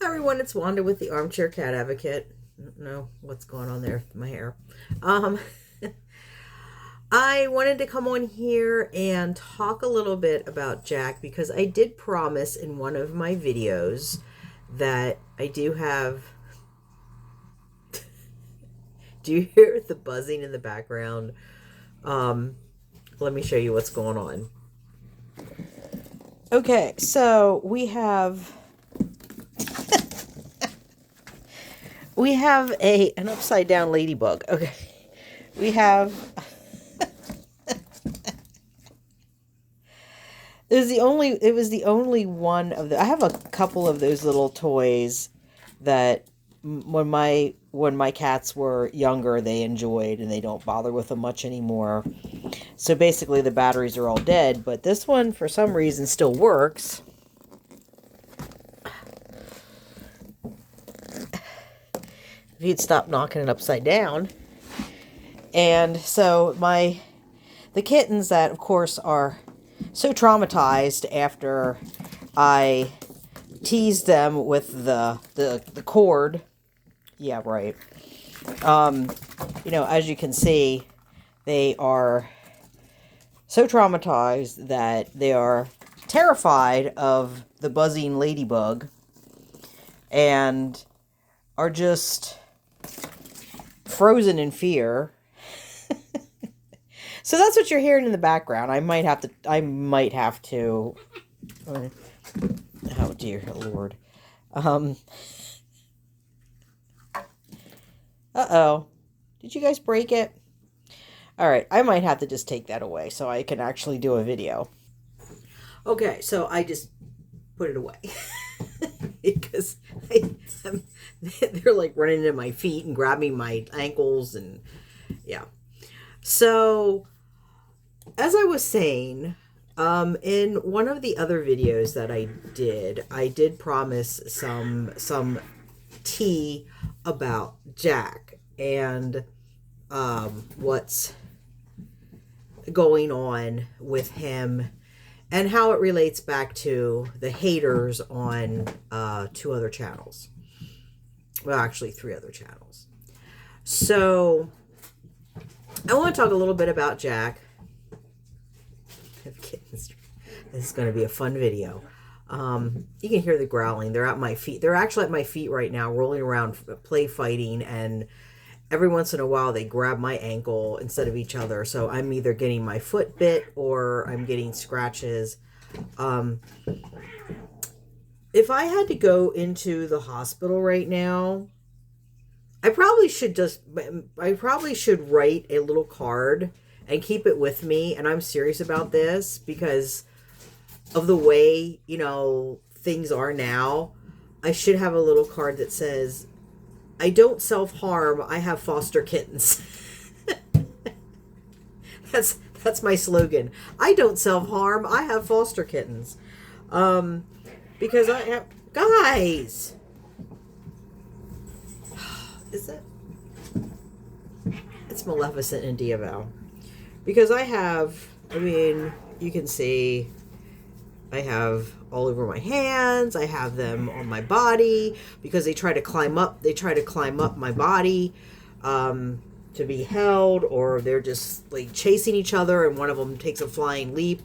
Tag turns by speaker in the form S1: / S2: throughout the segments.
S1: Hi everyone, it's Wanda with the Armchair Cat Advocate. I don't know what's going on there with my hair. Um, I wanted to come on here and talk a little bit about Jack because I did promise in one of my videos that I do have. Do you hear the buzzing in the background? Um, Let me show you what's going on. Okay, so we have an upside down ladybug. Okay. We have it was the only one of the I have a couple of those little toys that when my cats were younger they enjoyed, and they don't bother with them much anymore. So basically the batteries are all dead, but this one for some reason still works. If you'd stop knocking it upside down. And so the kittens that of course are so traumatized after I teased them with the cord. Yeah, right. As you can see, they are so traumatized that they are terrified of the buzzing ladybug and are just frozen in fear. So that's what you're hearing in the background. I might have to. Oh dear Lord. Uh-oh. Did you guys break it? All right, I might have to just take that away so I can actually do a video. Okay, so I just put it away. Because they're like running into my feet and grabbing my ankles, and yeah. So, as I was saying, in one of the other videos that I did promise some tea about Jack and what's going on with him and how it relates back to the haters on two other channels. Well, actually, three other channels. So, I want to talk a little bit about Jack. This is going to be a fun video. You can hear the growling. They're at my feet. They're actually at my feet right now, rolling around, play fighting, and every once in a while they grab my ankle instead of each other. So I'm either getting my foot bit or I'm getting scratches. If I had to go into the hospital right now, I probably should write a little card and keep it with me. And I'm serious about this because of the way, things are now. I should have a little card that says, I don't self-harm, I have foster kittens. That's my slogan. I don't self-harm, I have foster kittens. Because I have, guys, is that, it's Maleficent and Diaval. Because you can see, I have all over my hands. I have them on my body because they try to climb up my body to be held, or they're just like chasing each other, and one of them takes a flying leap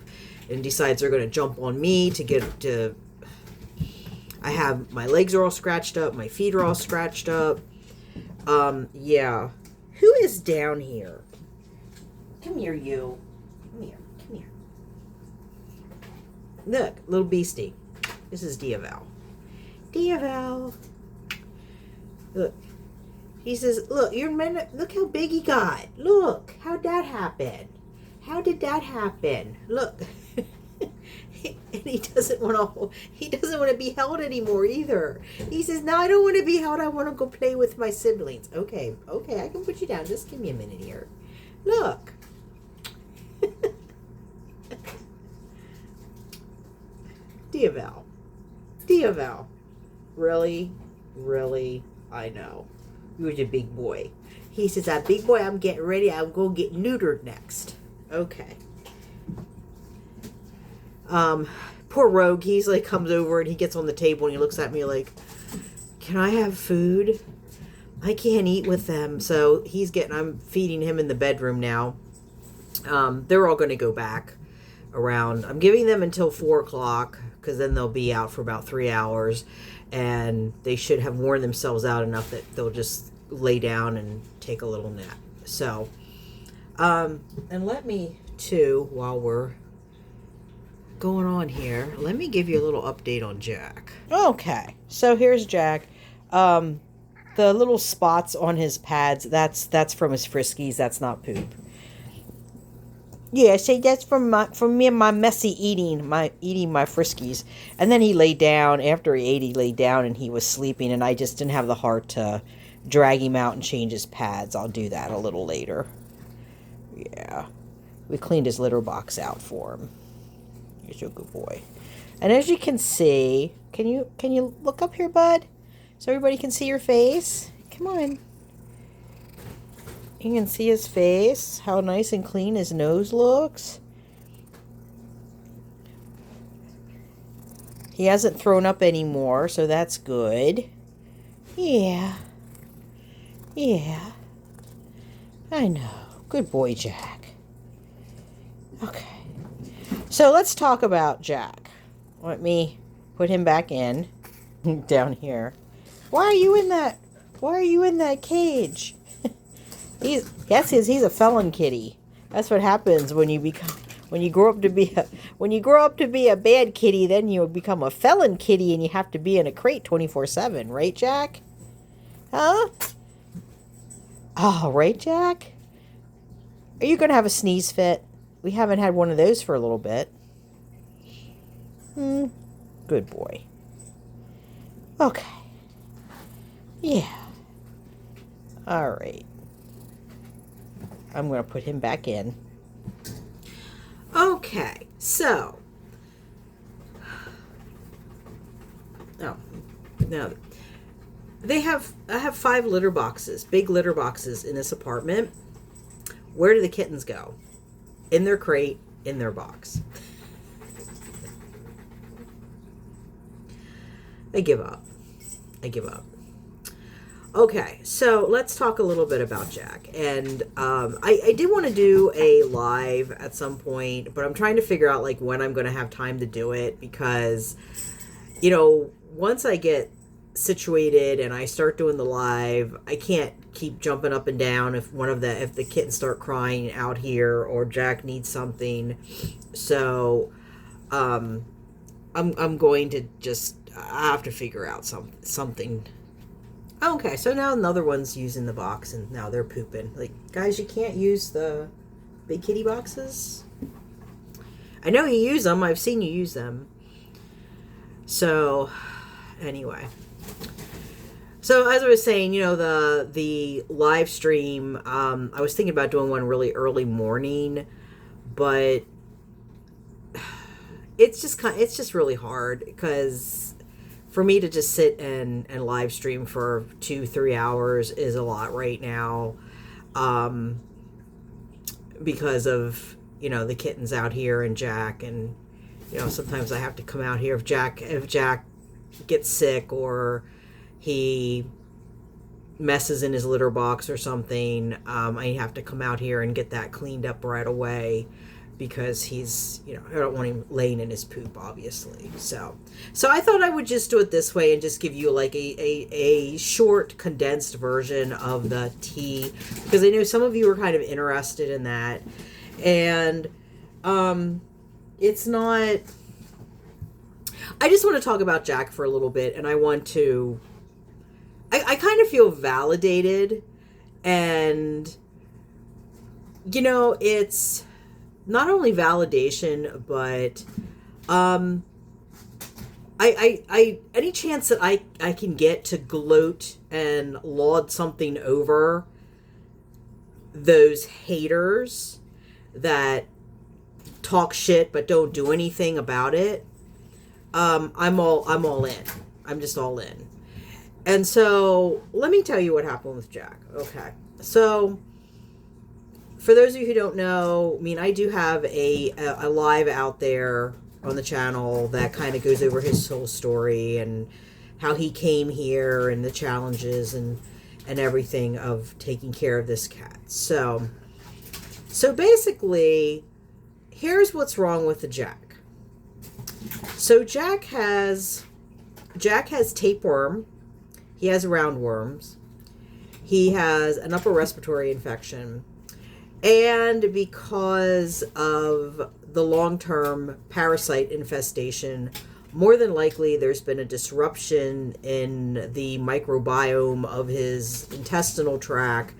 S1: and decides they're going to jump on me to get to. I have, my legs are all scratched up, my feet are all scratched up. Yeah. Who is down here? Come here, you. Come here. Look, little beastie. This is Diaval. Diaval. Look. He says, look, look how big he got. Look, how'd that happen? How did that happen? Look. And he doesn't want to be held anymore either. He says, no, I don't want to be held. I want to go play with my siblings. Okay, I can put you down. Just give me a minute here. Look. Diaval. Really? I know. You're a big boy. He says, I'm big boy, I'm getting ready. I'm going to get neutered next. Okay. poor Rogue, he's like comes over and he gets on the table and he looks at me like, can I have food? I can't eat with them. So I'm feeding him in the bedroom now. They're all going to go back around. I'm giving them until 4 o'clock because then they'll be out for about 3 hours and they should have worn themselves out enough that they'll just lay down and take a little nap. So, and let me too, while we're going on here, let me give you a little update on Jack. Okay, so here's Jack. The little spots on his pads, that's from his Friskies. That's not poop. Yeah, see, that's from me and my messy eating my Friskies. And then he laid down. After he ate, he laid down and he was sleeping. And I just didn't have the heart to drag him out and change his pads. I'll do that a little later. Yeah, we cleaned his litter box out for him. He's a good boy. And as you can see, can you look up here, bud? So everybody can see your face. Come on. You can see his face, how nice and clean his nose looks. He hasn't thrown up anymore, so that's good. Yeah. Yeah. I know. Good boy, Jack. Okay. So let's talk about Jack. Let me put him back in down here. Why are you in that cage? He's a felon kitty. That's what happens when you grow up to be a bad kitty, then you become a felon kitty and you have to be in a crate 24/7, right, Jack? Huh? Oh, right, Jack? Are you going to have a sneeze fit? We haven't had one of those for a little bit. Good boy. Okay. Yeah. All right. I'm going to put him back in. Okay. So. Oh. No. I have 5 litter boxes, big litter boxes in this apartment. Where do the kittens go? In their crate, in their box. I give up. Okay, so let's talk a little bit about Jack. And I did want to do a live at some point, but I'm trying to figure out like when I'm going to have time to do it because, you know, once I get situated and I start doing the live, I can't keep jumping up and down if the kittens start crying out here or Jack needs something. So I'm going to just I have to figure out something. Okay, so now another one's using the box and now they're pooping. Like, guys, you can't use the big kitty boxes. I know you use them. I've seen you use them. So anyway. So as I was saying, you know, the live stream, I was thinking about doing one really early morning, but it's just really hard because for me to just sit and live stream for 2-3 hours is a lot right now, because of, you know, the kittens out here and Jack, and, you know, sometimes I have to come out here if Jack gets sick or he messes in his litter box or something. I have to come out here and get that cleaned up right away because he's, you know, I don't want him laying in his poop, obviously. So I thought I would just do it this way and just give you like a short condensed version of the tea, because I know some of you are kind of interested in that. And it's not, I just want to talk about Jack for a little bit, and I want to, I kind of feel validated, and, you know, it's not only validation, but I any chance that I can get to gloat and laud something over those haters that talk shit but don't do anything about it, I'm all in. I'm just all in. And so let me tell you what happened with Jack. Okay, so for those of you who don't know, I mean, I do have a live out there on the channel that kind of goes over his whole story and how he came here and the challenges and everything of taking care of this cat. So basically, here's what's wrong with the Jack. So Jack has tapeworm. He has roundworms. He has an upper respiratory infection. And because of the long-term parasite infestation, more than likely there's been a disruption in the microbiome of his intestinal tract,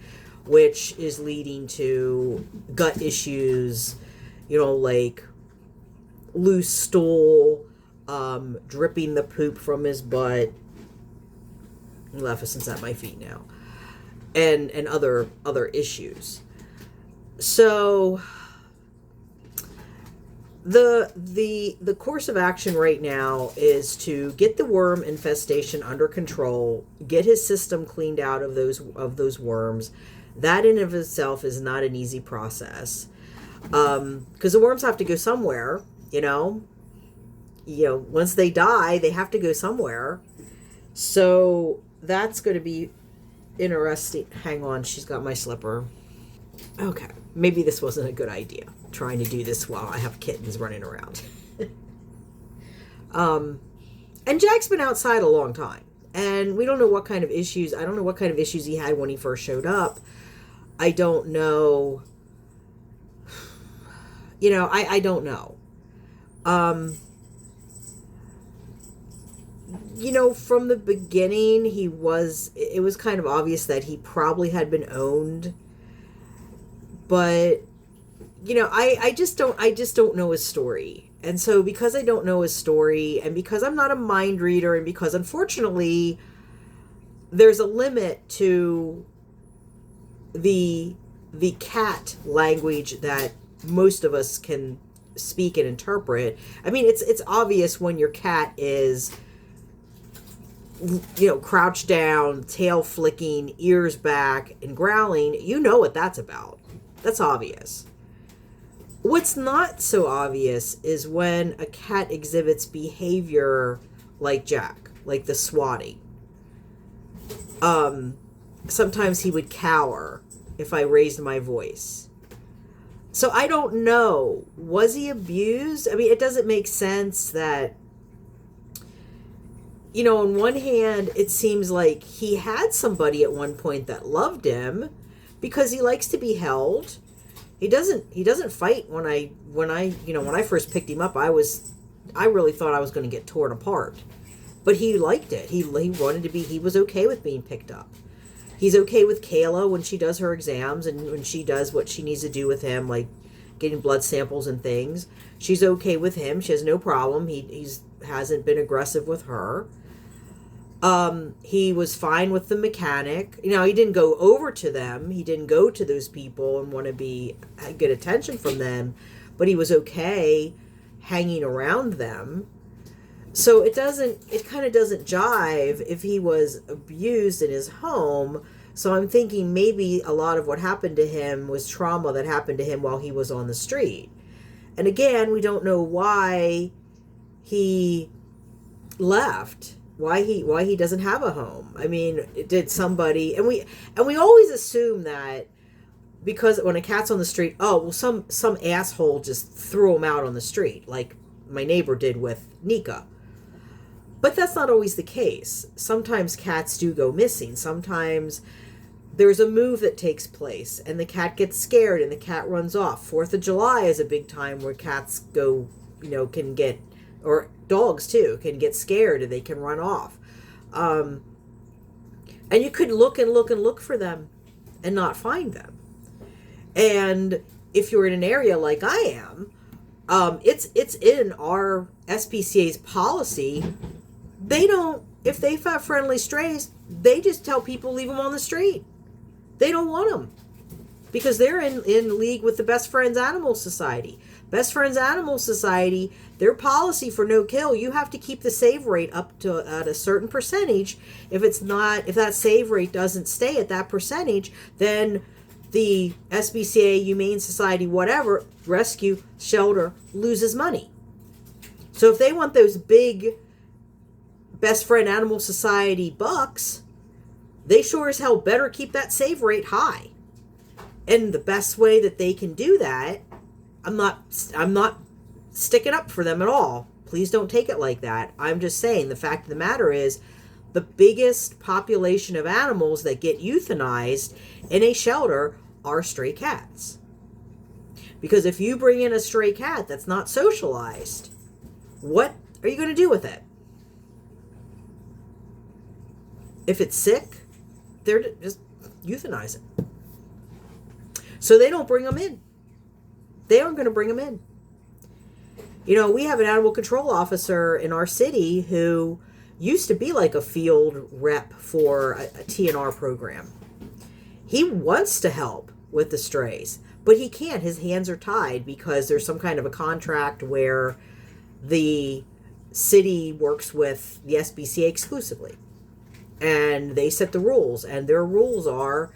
S1: which is leading to gut issues, like loose stool, dripping the poop from his butt. Maleficent's at my feet now. And other issues. So the course of action right now is to get the worm infestation under control, get his system cleaned out of those worms. That in of itself is not an easy process, because the worms have to go somewhere. Once they die, they have to go somewhere. So that's going to be interesting. Hang on, she's got my slipper. Okay, maybe this wasn't a good idea, trying to do this while I have kittens running around. And Jack's been outside a long time, and we don't know what kind of issues. I don't know what kind of issues he had when he first showed up. I don't know. I don't know. From the beginning, it was kind of obvious that he probably had been owned. But, I just don't know his story. And so because I don't know his story, and because I'm not a mind reader, and because unfortunately there's a limit to the cat language that most of us can speak and interpret. I mean, it's obvious when your cat is crouched down, tail flicking, ears back, and growling. You know what that's about. That's obvious. What's not so obvious is when a cat exhibits behavior like Jack, like the shoddy. Sometimes he would cower if I raised my voice. So I don't know. Was he abused? I mean, it doesn't make sense that, on one hand, it seems like he had somebody at one point that loved him, because he likes to be held. He doesn't fight. When I first picked him up, I really thought I was going to get torn apart. But he liked it. He was okay with being picked up. He's okay with Kayla when she does her exams and when she does what she needs to do with him, like getting blood samples and things. She's okay with him. She has no problem. He hasn't been aggressive with her. He was fine with the mechanic. He didn't go over to them. He didn't go to those people and want to get attention from them, but he was okay hanging around them. So it kind of doesn't jive if he was abused in his home. So I'm thinking maybe a lot of what happened to him was trauma that happened to him while he was on the street. And again, we don't know why he left. Why he doesn't have a home. I mean, did somebody, and we always assume that because when a cat's on the street, some asshole just threw him out on the street, like my neighbor did with Nika. But that's not always the case. Sometimes cats do go missing. Sometimes there's a move that takes place and the cat gets scared and the cat runs off. 4th of July is a big time where cats go, can get, or dogs too, can get scared and they can run off. And you could look and look and look for them and not find them. And if you're in an area like I am, it's in our SPCA's policy. They don't, if they have friendly strays, they just tell people leave them on the street. They don't want them because they're in league with the Best Friends Animal Society. Best Friends Animal Society, their policy for no kill, you have to keep the save rate up to at a certain percentage. If that save rate doesn't stay at that percentage, then the SPCA, Humane Society, whatever, rescue, shelter, loses money. So if they want those big Best Friend Animal Society bucks, they sure as hell better keep that save rate high. And the best way that they can do that, I'm not sticking up for them at all. Please don't take it like that. I'm just saying the fact of the matter is the biggest population of animals that get euthanized in a shelter are stray cats. Because if you bring in a stray cat that's not socialized, what are you going to do with it? If it's sick, they're just euthanize it. So they don't bring them in. They aren't going to bring them in. You know, we have an animal control officer in our city who used to be like a field rep for a TNR program. He wants to help with the strays, but he can't. His hands are tied because there's some kind of a contract where the city works with the SPCA exclusively. And they set the rules, and their rules are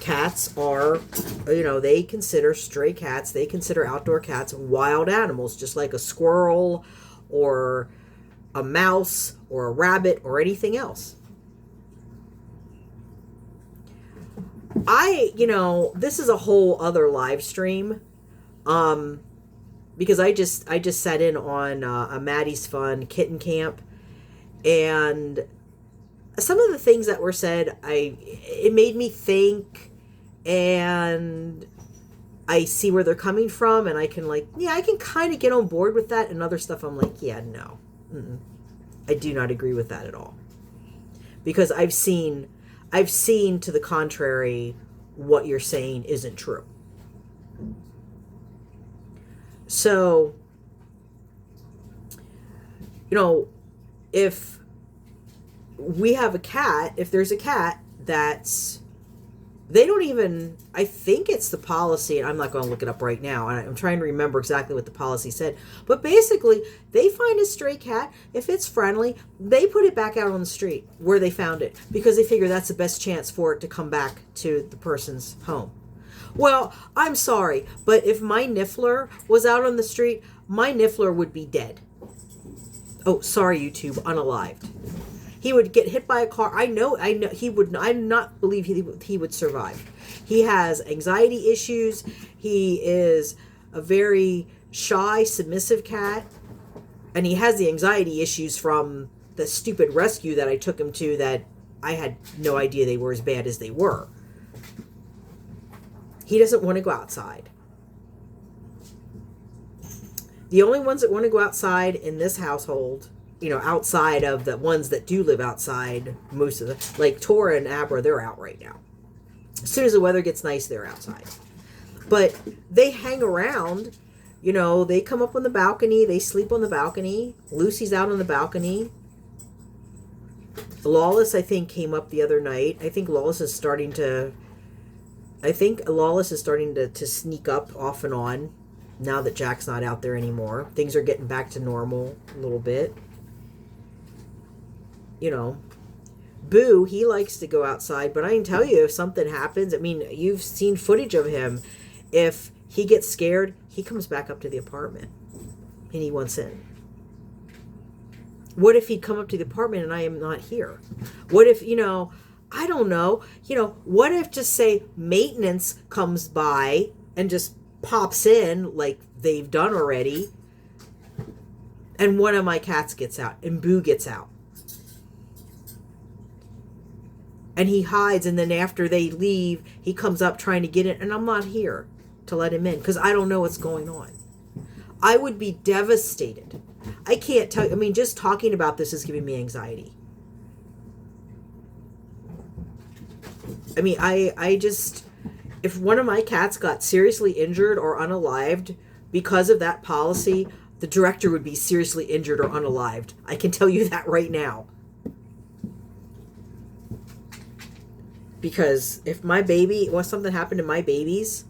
S1: cats are, they consider stray cats, they consider outdoor cats wild animals, just like a squirrel or a mouse or a rabbit or anything else. This is a whole other live stream, because I just sat in on a Maddie's Fun kitten camp, and some of the things that were said, it made me think, and I see where they're coming from, and I can I can kind of get on board with that, and other stuff I'm like, yeah, no. I do not agree with that at all. Because I've seen to the contrary what you're saying isn't true. So, if we have a cat, if there's a cat that's, they don't even, I think it's the policy, and I'm not going to look it up right now, and I'm trying to remember exactly what the policy said, but basically, they find a stray cat, if it's friendly, they put it back out on the street where they found it, because they figure that's the best chance for it to come back to the person's home. Well, I'm sorry, but if my Niffler was out on the street, my Niffler would be dead. Oh, sorry, YouTube, unalived. He would get hit by a car. I know he would. I do not believe he would survive. He has anxiety issues. He is a very shy, submissive cat, and he has the anxiety issues from the stupid rescue that I took him to. That I had no idea they were as bad as they were. He doesn't want to go outside. The only ones that want to go outside in this household, outside of the ones that do live outside, most of the, like Tora and Abra, they're out right now. As soon as the weather gets nice, they're outside. But they hang around, they come up on the balcony, they sleep on the balcony. Lucy's out on the balcony. Lawless, I think, came up the other night. I think Lawless is starting to sneak up off and on now that Jack's not out there anymore. Things are getting back to normal a little bit. Boo, he likes to go outside, but I can tell you, if something happens, you've seen footage of him. If he gets scared, he comes back up to the apartment and he wants in. What if he'd come up to the apartment and I am not here? What if, I don't know, what if, just say, maintenance comes by and just pops in like they've done already, and one of my cats gets out and Boo gets out? And he hides, and then after they leave, he comes up trying to get in, and I'm not here to let him in because I don't know what's going on. I would be devastated. I can't tell you. Just talking about this is giving me anxiety. I just, if one of my cats got seriously injured or unalived because of that policy, the director would be seriously injured or unalived. I can tell you that right now. Because if something happened to my babies,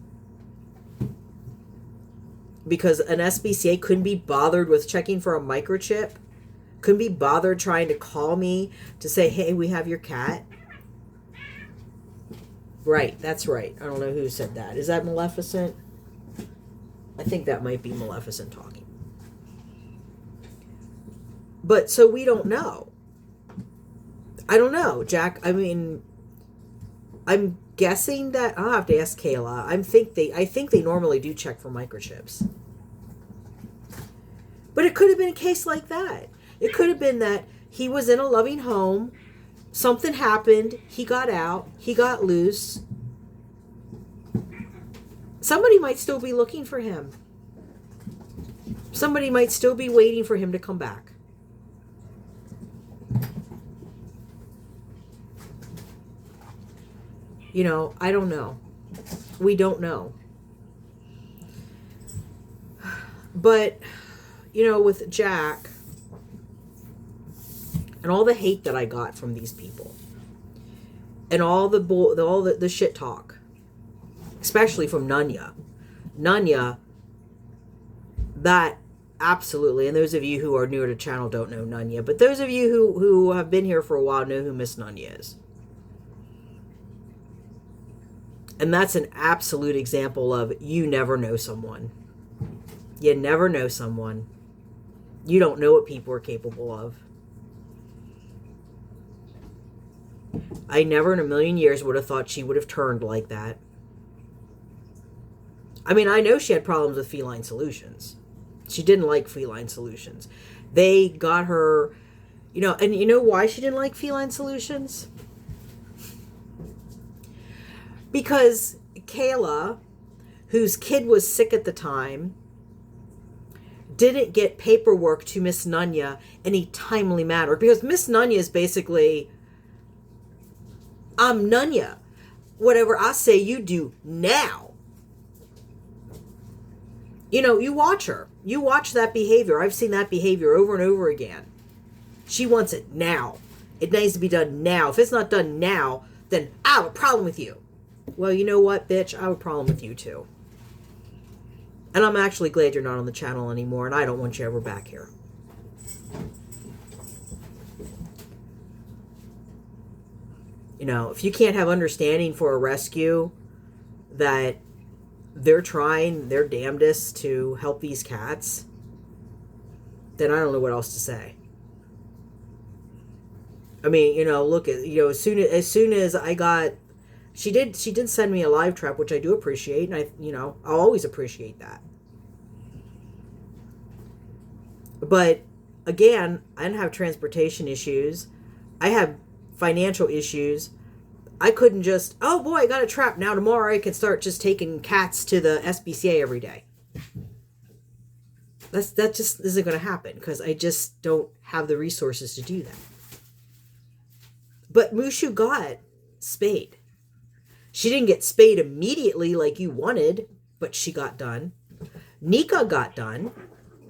S1: because an SPCA couldn't be bothered with checking for a microchip, couldn't be bothered trying to call me to say, hey, we have your cat. Right, that's right. I don't know who said that. Is that Maleficent? I think that might be Maleficent talking. But so we don't know. I don't know, Jack. I mean, I'm guessing that I'll have to ask Kayla. I think they normally do check for microchips. But it could have been a case like that. It could have been that he was in a loving home, something happened, he got out, he got loose. Somebody might still be looking for him. Somebody might still be waiting for him to come back. You know, I don't know. We don't know. But, you know, with Jack and all the hate that I got from these people and all the shit talk, especially from Nunya. Nunya, that absolutely, and those of you who are new to the channel don't know Nunya, but those of you who have been here for a while know who Miss Nunya is. And that's an absolute example of you never know someone. You never know someone. You don't know what people are capable of. I never in a million years would have thought she would have turned like that. I mean, I know she had problems with Feline Solutions. She didn't like Feline Solutions. They got her, you know, and you know why she didn't like Feline Solutions? Because Kayla, whose kid was sick at the time, didn't get paperwork to Miss Nunya in a timely manner. Because Miss Nunya is basically, I'm Nunya. Whatever I say, you do now. You know, you watch her. You watch that behavior. I've seen that behavior over and over again. She wants it now. It needs to be done now. If it's not done now, then I have a problem with you. Well, you know what, bitch? I have a problem with you too. And I'm actually glad you're not on the channel anymore, and I don't want you ever back here. You know, if you can't have understanding for a rescue that they're trying their damnedest to help these cats, then I don't know what else to say. I mean, you know, look at, you know, as soon as I got, she did send me a live trap, which I do appreciate, and I'll always appreciate that. But again, I didn't have transportation issues. I have financial issues. I couldn't just, oh boy, I got a trap. Now tomorrow I can start just taking cats to the SPCA every day. That just isn't going to happen because I just don't have the resources to do that. But Mushu got spayed. She didn't get spayed immediately like you wanted, but she got done. Nika got done.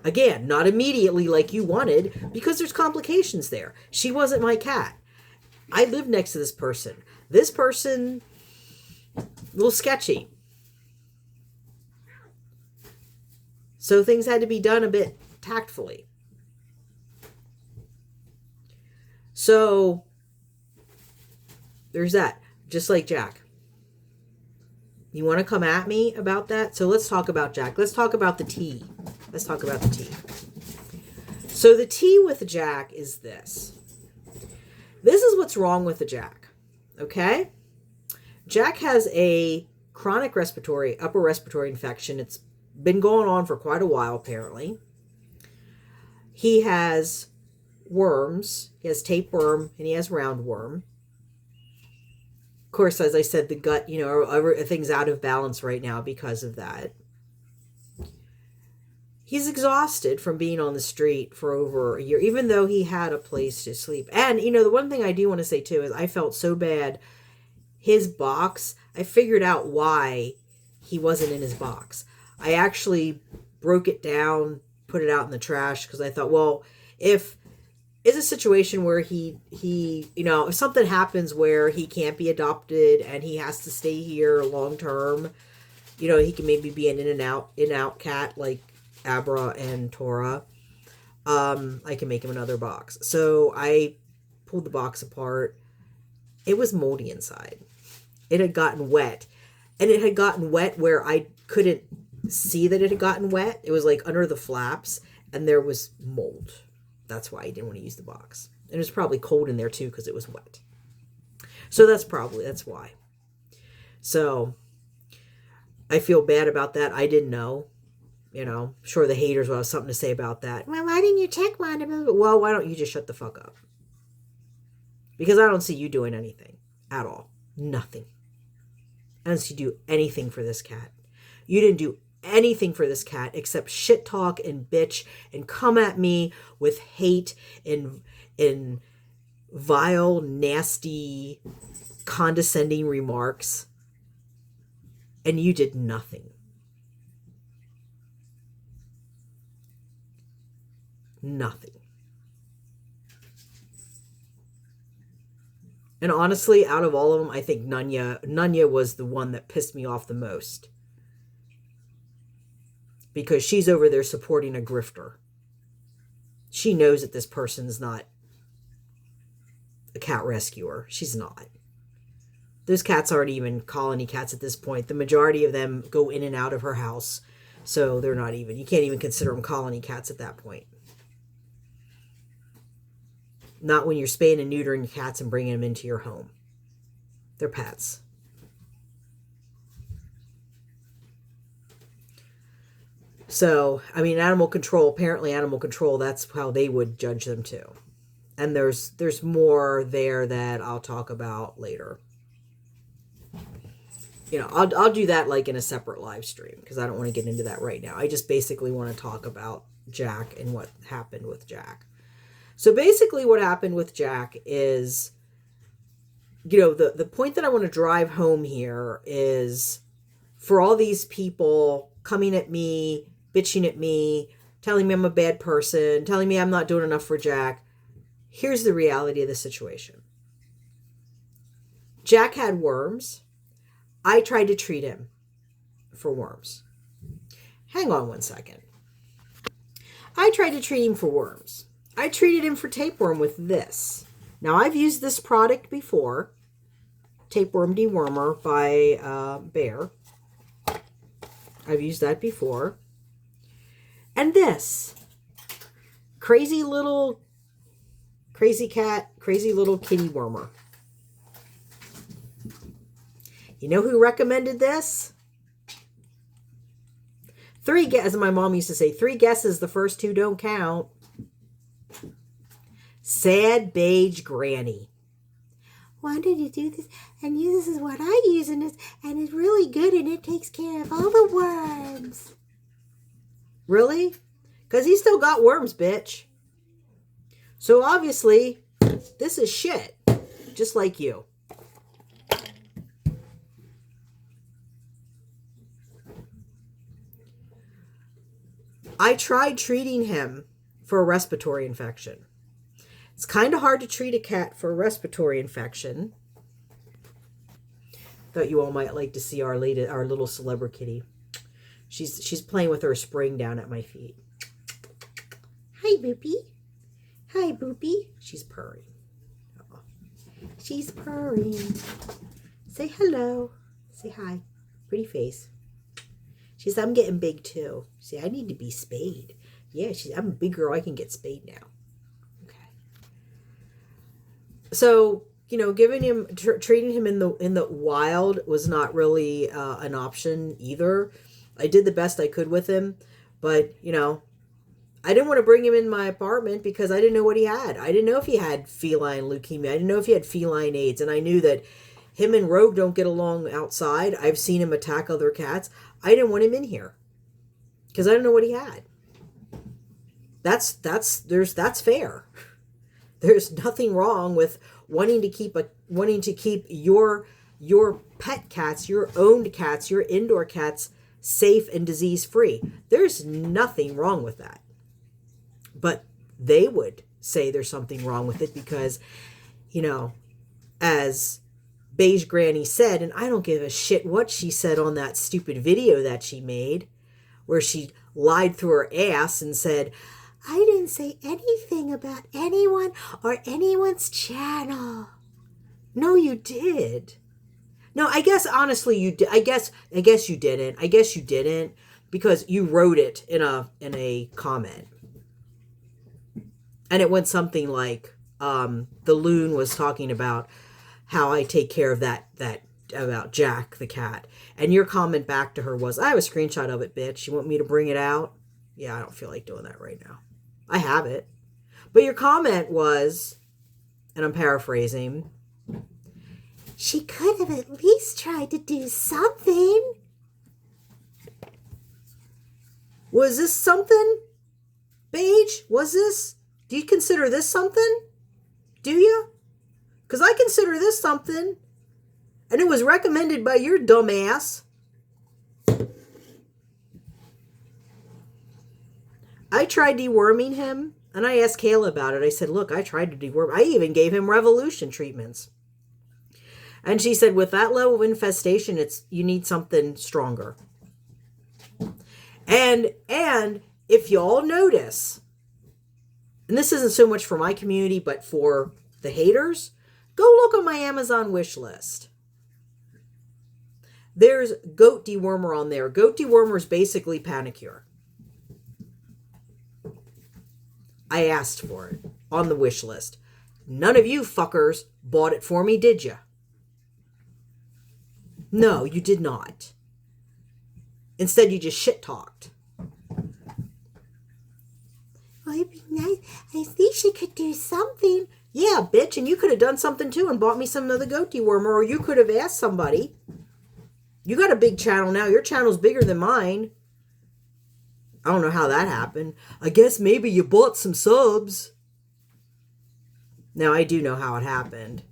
S1: Again, not immediately like you wanted because there's complications there. She wasn't my cat. I lived next to this person. This person, a little sketchy. So things had to be done a bit tactfully. So there's that. Just like Jack. You want to come at me about that? So let's talk about Jack. Let's talk about the tea. Let's talk about the tea. So the tea with Jack is this. This is what's wrong with the Jack. Okay? Jack has a chronic upper respiratory infection. It's been going on for quite a while, apparently. He has worms. He has tapeworm and he has roundworm. Of course, as I said, the gut, everything's out of balance right now because of that. He's exhausted from being on the street for over a year, even though he had a place to sleep. And, the one thing I do want to say, too, is I felt so bad. His box, I figured out why he wasn't in his box. I actually broke it down, put it out in the trash, because I thought, well, if it's a situation where he if something happens where he can't be adopted and he has to stay here long term, he can maybe be an in and out cat like Abra and Tora. I can make him another box. So I pulled the box apart. It was moldy inside. It had gotten wet. And it had gotten wet where I couldn't see that it had gotten wet. It was like under the flaps and there was mold. That's why he didn't want to use the box. And it was probably cold in there too because it was wet. So that's why. So I feel bad about that. I didn't know. You know, I'm sure the haters will have something to say about that. Well, why didn't you check one? Well, why don't you just shut the fuck up? Because I don't see you doing anything at all. Nothing. I don't see you do anything for this cat. You didn't do anything for this cat except shit talk and bitch and come at me with hate and vile, nasty, condescending remarks. And you did nothing. Nothing. And honestly, out of all of them, I think Nunya was the one that pissed me off the most. Because she's over there supporting a grifter. She knows that this person's not a cat rescuer. She's not. Those cats aren't even colony cats at this point. The majority of them go in and out of her house. So they're not even, you can't even consider them colony cats at that point. Not when you're spaying and neutering cats and bringing them into your home. They're pets. So, I mean, apparently animal control, that's how they would judge them too. And there's more there that I'll talk about later. You know, I'll do that like in a separate live stream because I don't want to get into that right now. I just basically want to talk about Jack and what happened with Jack. So basically what happened with Jack is, you know, the point that I want to drive home here is for all these people coming at me, bitching at me, telling me I'm a bad person, telling me I'm not doing enough for Jack. Here's the reality of the situation. Jack had worms. I tried to treat him for worms. Hang on one second. I tried to treat him for worms. I treated him for tapeworm with this. Now, I've used this product before. Tapeworm dewormer by Bear. I've used that before. And this. Crazy little kitty wormer. You know who recommended this? As my mom used to say, 3 guesses, the first 2 don't count. Sad beige granny. Why did you do this? And this is what I use, and it's really good, and it takes care of all the worms. Really? Because he still got worms, bitch. So obviously, this is shit. Just like you. I tried treating him for a respiratory infection. It's kind of hard to treat a cat for a respiratory infection. Thought you all might like to see our little celebrity kitty. She's playing with her spring down at my feet. Hi, Boopy. Hi, Boopy. She's purring. Oh, she's purring. Say hello. Say hi. Pretty face. She says, I'm getting big too. See, I need to be spayed. Yeah, I'm a big girl. I can get spayed now. Okay. So, you know, treating him in the wild was not really an option either. I did the best I could with him, but, you know, I didn't want to bring him in my apartment because I didn't know what he had. I didn't know if he had feline leukemia. I didn't know if he had feline AIDS, and I knew that him and Rogue don't get along outside. I've seen him attack other cats. I didn't want him in here because I didn't know what he had. That's fair. There's nothing wrong with wanting to keep your pet cats, your owned cats, your indoor cats safe and disease free. There's nothing wrong with that. But they would say there's something wrong with it because, you know, as Beige Granny said, and I don't give a shit what she said on that stupid video that she made, where she lied through her ass and said, I didn't say anything about anyone or anyone's channel. No, you did. No, I guess honestly you did. I guess you didn't. I guess you didn't because you wrote it in a comment. And it went something like, the loon was talking about how I take care of that about Jack the cat. And your comment back to her was, I have a screenshot of it, bitch. You want me to bring it out? Yeah, I don't feel like doing that right now. I have it. But your comment was, and I'm paraphrasing, she could have at least tried to do something. Was this something, Paige? Was this? Do you consider this something? Do you? Because I consider this something. And it was recommended by your dumb ass. I tried deworming him. And I asked Kayla about it. I said, look, I tried to deworm. I even gave him revolution treatments. And she said, with that level of infestation, you need something stronger. And if you all notice, and this isn't so much for my community, but for the haters, go look on my Amazon wish list. There's goat dewormer on there. Goat dewormer is basically Panicure. I asked for it on the wish list. None of you fuckers bought it for me, did you? No, you did not. Instead, you just shit talked. Well, it'd be nice. At least you could do something. Yeah, bitch, and you could have done something too and bought me some other goat dewormer, or you could have asked somebody. You got a big channel now. Your channel's bigger than mine. I don't know how that happened. I guess maybe you bought some subs. Now, I do know how it happened.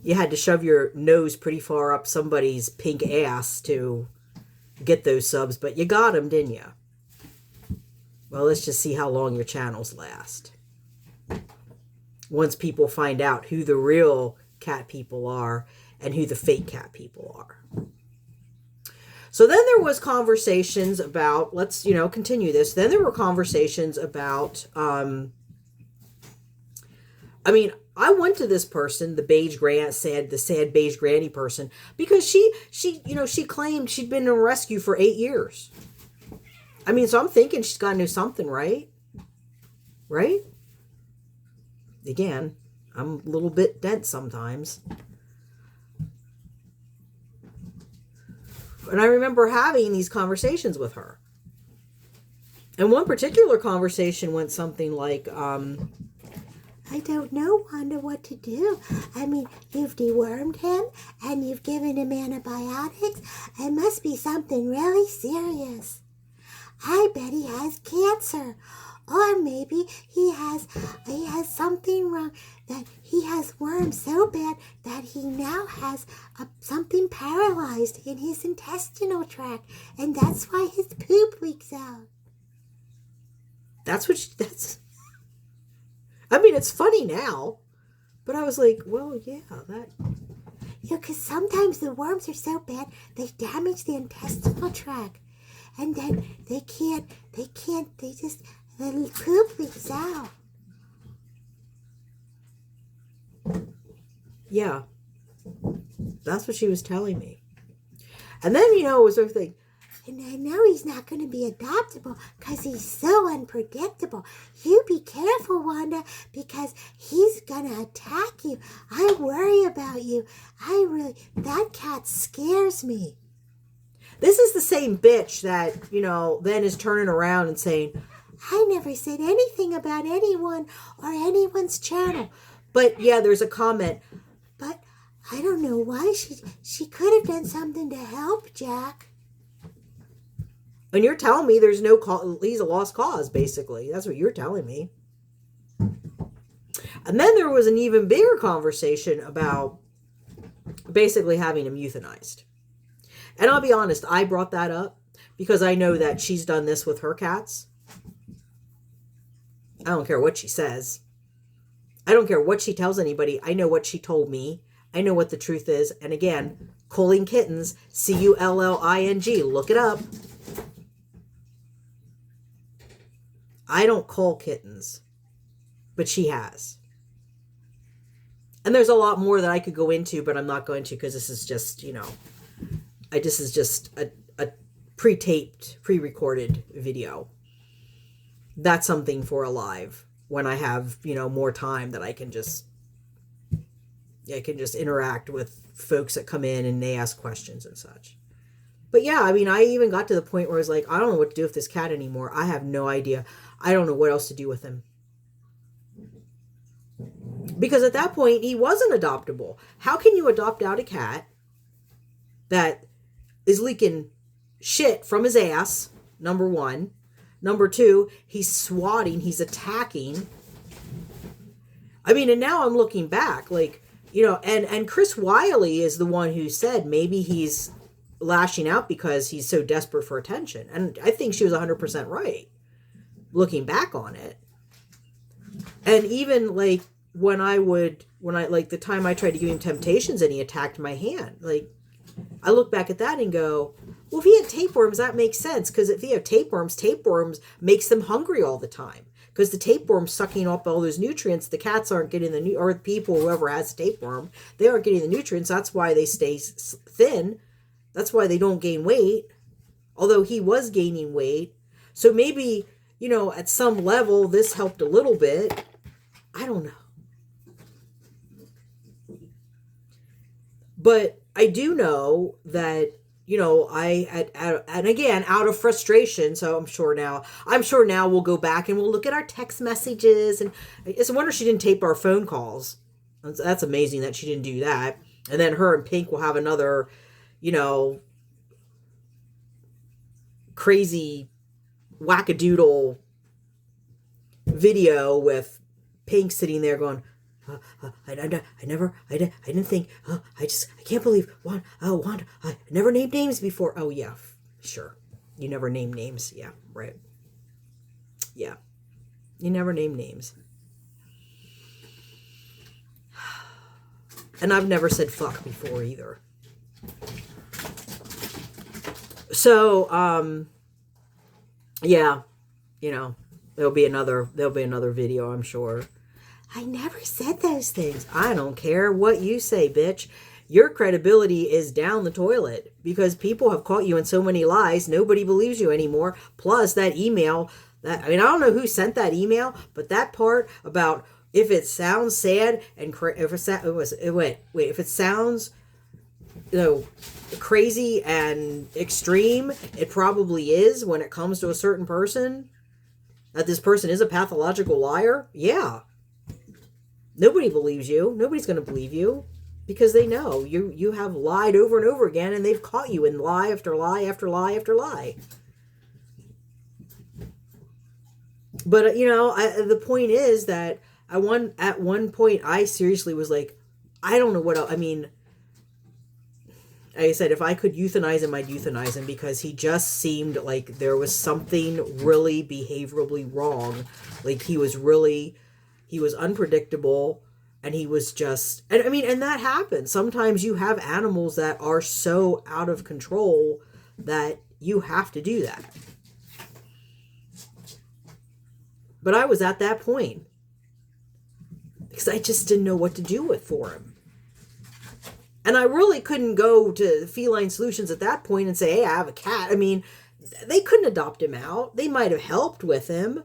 S1: You had to shove your nose pretty far up somebody's pink ass to get those subs, but you got them, didn't you? Well, let's just see how long your channels last. Once people find out who the real cat people are and who the fake cat people are. So then there was conversations about, let's, continue this. Then there were conversations about, I went to this person, the sad beige granny person, because she claimed she'd been in a rescue for 8 years. So I'm thinking she's got to know something, right? Right? Again, I'm a little bit dense sometimes. And I remember having these conversations with her. And one particular conversation went something like, I don't know, Wanda, what to do. You've dewormed him and you've given him antibiotics. It must be something really serious. I bet he has cancer. Or maybe he has something wrong, that he has worms so bad that he now has something paralyzed in his intestinal tract, and that's why his poop leaks out. It's funny now, but I was like, well, yeah, that. Yeah, because sometimes the worms are so bad they damage the intestinal tract, and then they just. The poop leaks out. Yeah. That's what she was telling me. And then, it was everything. And I know he's not going to be adoptable because he's so unpredictable. You be careful, Wanda, because he's going to attack you. I worry about you. That cat scares me. This is the same bitch that, then is turning around and saying, I never said anything about anyone or anyone's channel. But yeah, there's a comment. But I don't know why she could have done something to help Jack. And you're telling me there's no cause, he's a lost cause, basically. That's what you're telling me. And then there was an even bigger conversation about basically having him euthanized. And I'll be honest, I brought that up because I know that she's done this with her cats. I don't care what she says. I don't care what she tells anybody. I know what she told me. I know what the truth is. And again, culling kittens, Culling. Look it up. I don't cull kittens, but she has. And there's a lot more that I could go into, but I'm not going to because this is just, this is just a pre-taped, pre-recorded video. that's something for a live when I have, more time that I can just interact with folks that come in and they ask questions and such. But yeah, I mean, I even got to the point where I was like, I don't know what to do with this cat anymore. I have no idea. I don't know what else to do with him. Because at that point, he wasn't adoptable. How can you adopt out a cat that is leaking shit from his ass, number one? Number two, he's swatting, he's attacking. I mean, and now I'm looking back, like, and Chris Wiley is the one who said maybe he's lashing out because he's so desperate for attention. And I think she was 100% right, looking back on it. And even, like, when I like, the time I tried to give him temptations and he attacked my hand, like, I look back at that and go, well, if he had tapeworms, that makes sense. Because if he had tapeworms makes them hungry all the time. Because the tapeworm's sucking up all those nutrients. The cats aren't getting or the people, whoever has a tapeworm, they aren't getting the nutrients. That's why they stay thin. That's why they don't gain weight. Although he was gaining weight. So maybe, at some level, this helped a little bit. I don't know. But I do know that, and again, out of frustration, so I'm sure now we'll go back and we'll look at our text messages. And it's a wonder she didn't tape our phone calls. That's amazing that she didn't do that. And then her and Pink will have another, crazy wackadoodle video with Pink sitting there going, I didn't think, I can't believe, Wanda, I never named names before. Oh, yeah, sure. You never named names. Yeah, right. Yeah. You never named names. And I've never said fuck before either. So, yeah, there'll be another video, I'm sure. I never said those things. I don't care what you say, bitch. Your credibility is down the toilet because people have caught you in so many lies. Nobody believes you anymore. Plus that email, I don't know who sent that email, but that part about if it sounds sad and if it sounds, crazy and extreme, it probably is when it comes to a certain person. That this person is a pathological liar. Yeah. Nobody believes you. Nobody's going to believe you because they know you have lied over and over again and they've caught you in lie after lie after lie after lie. But, the point is that at one point I seriously was like, I don't know what else. I mean, like I said, if I could euthanize him, I'd euthanize him because he just seemed like there was something really behaviorally wrong. Like he was unpredictable and he was just, and that happens. Sometimes you have animals that are so out of control that you have to do that. But I was at that point because I just didn't know what to do for him. And I really couldn't go to Feline Solutions at that point and say, hey, I have a cat. I mean, they couldn't adopt him out. They might have helped with him.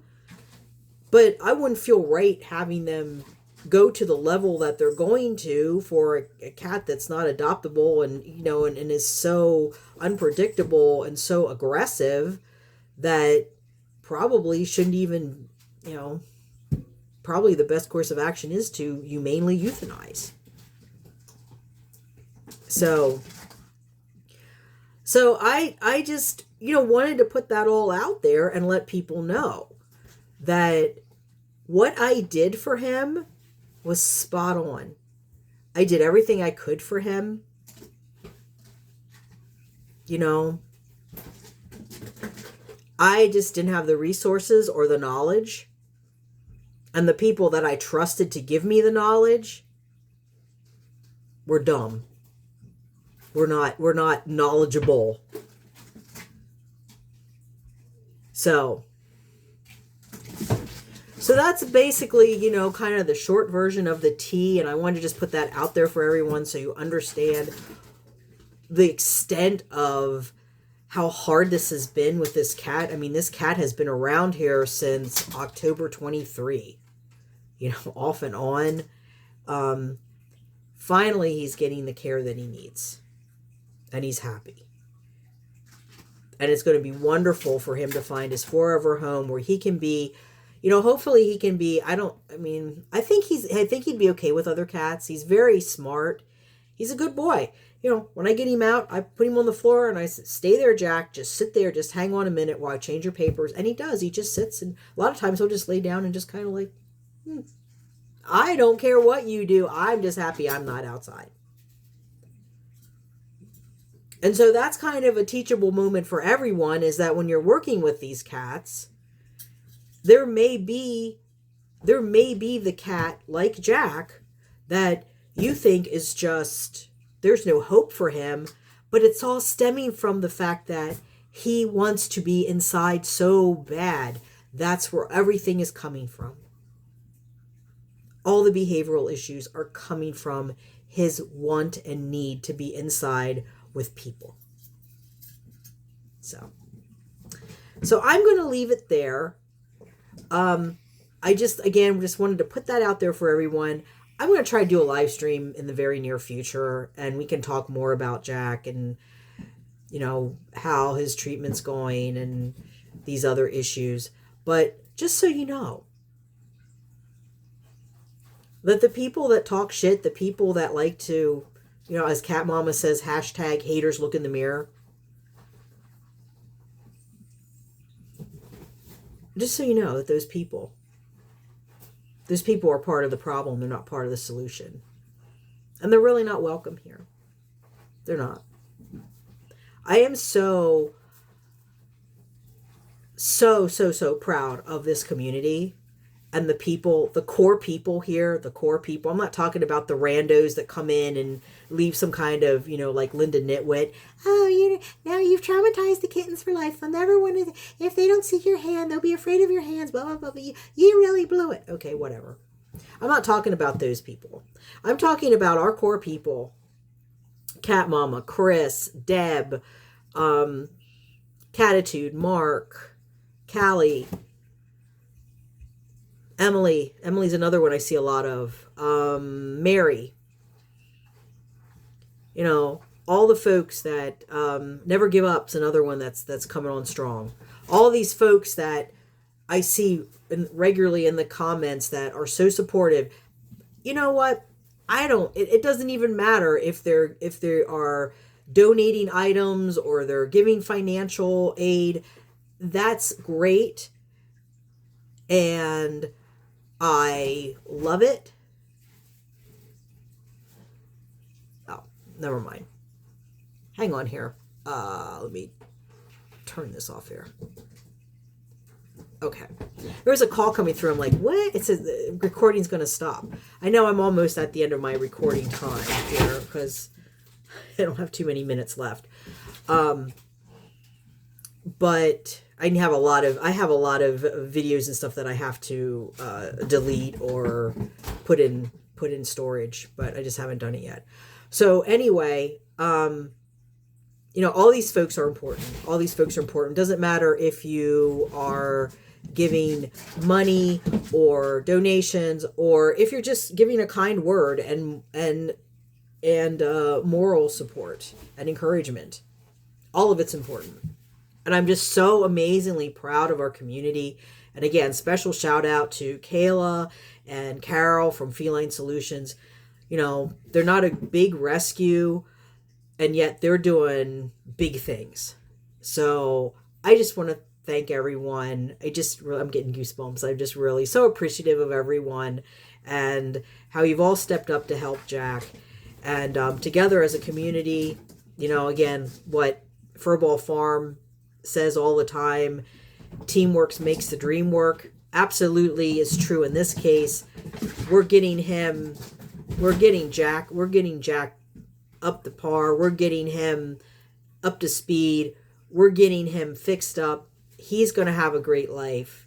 S1: But I wouldn't feel right having them go to the level that they're going to for a cat that's not adoptable and, and is so unpredictable and so aggressive that probably shouldn't even, probably the best course of action is to humanely euthanize. So I just, wanted to put that all out there and let people know that what I did for him was spot on. I did everything I could for him. I just didn't have the resources or the knowledge. And the people that I trusted to give me the knowledge were dumb. We're not knowledgeable. So that's basically, kind of the short version of the tea. And I wanted to just put that out there for everyone so you understand the extent of how hard this has been with this cat. I mean, this cat has been around here since October 23, off and on. Finally, he's getting the care that he needs, and he's happy. And it's going to be wonderful for him to find his forever home where he can be, hopefully he can be, I think he'd be okay with other cats. He's very smart. He's a good boy. When I get him out, I put him on the floor and I say, stay there, Jack. Just sit there. Just hang on a minute while I change your papers. And he does. He just sits, and a lot of times he'll just lay down and just kind of like, I don't care what you do. I'm just happy I'm not outside. And so that's kind of a teachable moment for everyone, is that when you're working with these cats, there may be the cat like Jack that you think is just, there's no hope for him, but it's all stemming from the fact that he wants to be inside so bad. That's where everything is coming from. All the behavioral issues are coming from his want and need to be inside with people. So I'm going to leave it there. I just wanted to put that out there for everyone. I'm going to try to do a live stream in the very near future, and we can talk more about Jack and, how his treatment's going and these other issues. But just so you know, that the people that talk shit, the people that like to, as Cat Mama says, hashtag haters look in the mirror. Just so you know that those people are part of the problem. They're not part of the solution. And they're really not welcome here. They're not. I am so proud of this community and the people, the core people here, I'm not talking about the randos that come in and leave some kind of, like Linda Nitwit. Oh, now you've traumatized the kittens for life. They'll never want to, if they don't see your hand, they'll be afraid of your hands, blah, blah, blah, blah. You really blew it. Okay, whatever. I'm not talking about those people. I'm talking about our core people. Cat Mama, Chris, Deb, Catitude, Mark, Callie, Emily. Emily's another one I see a lot of. Mary. All the folks that Never Give Up's another one that's coming on strong. All these folks that I see regularly in the comments that are so supportive. You know what? It doesn't even matter if they are donating items or they're giving financial aid. That's great. And I love it. Oh, never mind. Hang on here. Let me turn this off here. Okay. There was a call coming through. I'm like, what? It says the recording's going to stop. I know I'm almost at the end of my recording time here because I don't have too many minutes left. But I have a lot of videos and stuff that I have to delete or put in storage, but I just haven't done it yet. So anyway, all these folks are important. Doesn't matter if you are giving money or donations, or if you're just giving a kind word and moral support and encouragement. All of it's important. And I'm just so amazingly proud of our community. And again, special shout out to Kayla and Carol from Feline Solutions. They're not a big rescue, and yet they're doing big things. So I just want to thank everyone. I'm getting goosebumps. I'm just really so appreciative of everyone and how you've all stepped up to help Jack. And together as a community, again, what Furball Farm says all the time, teamwork makes the dream work, absolutely is true in this case. We're getting Jack up to par. We're getting him up to speed. We're getting him fixed up. He's going to have a great life,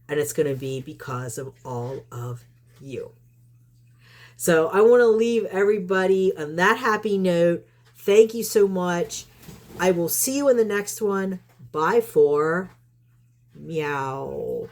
S1: and it's going to be because of all of you. So I want to leave everybody on that happy note. Thank you so much. I will see you in the next one. Bye for meow.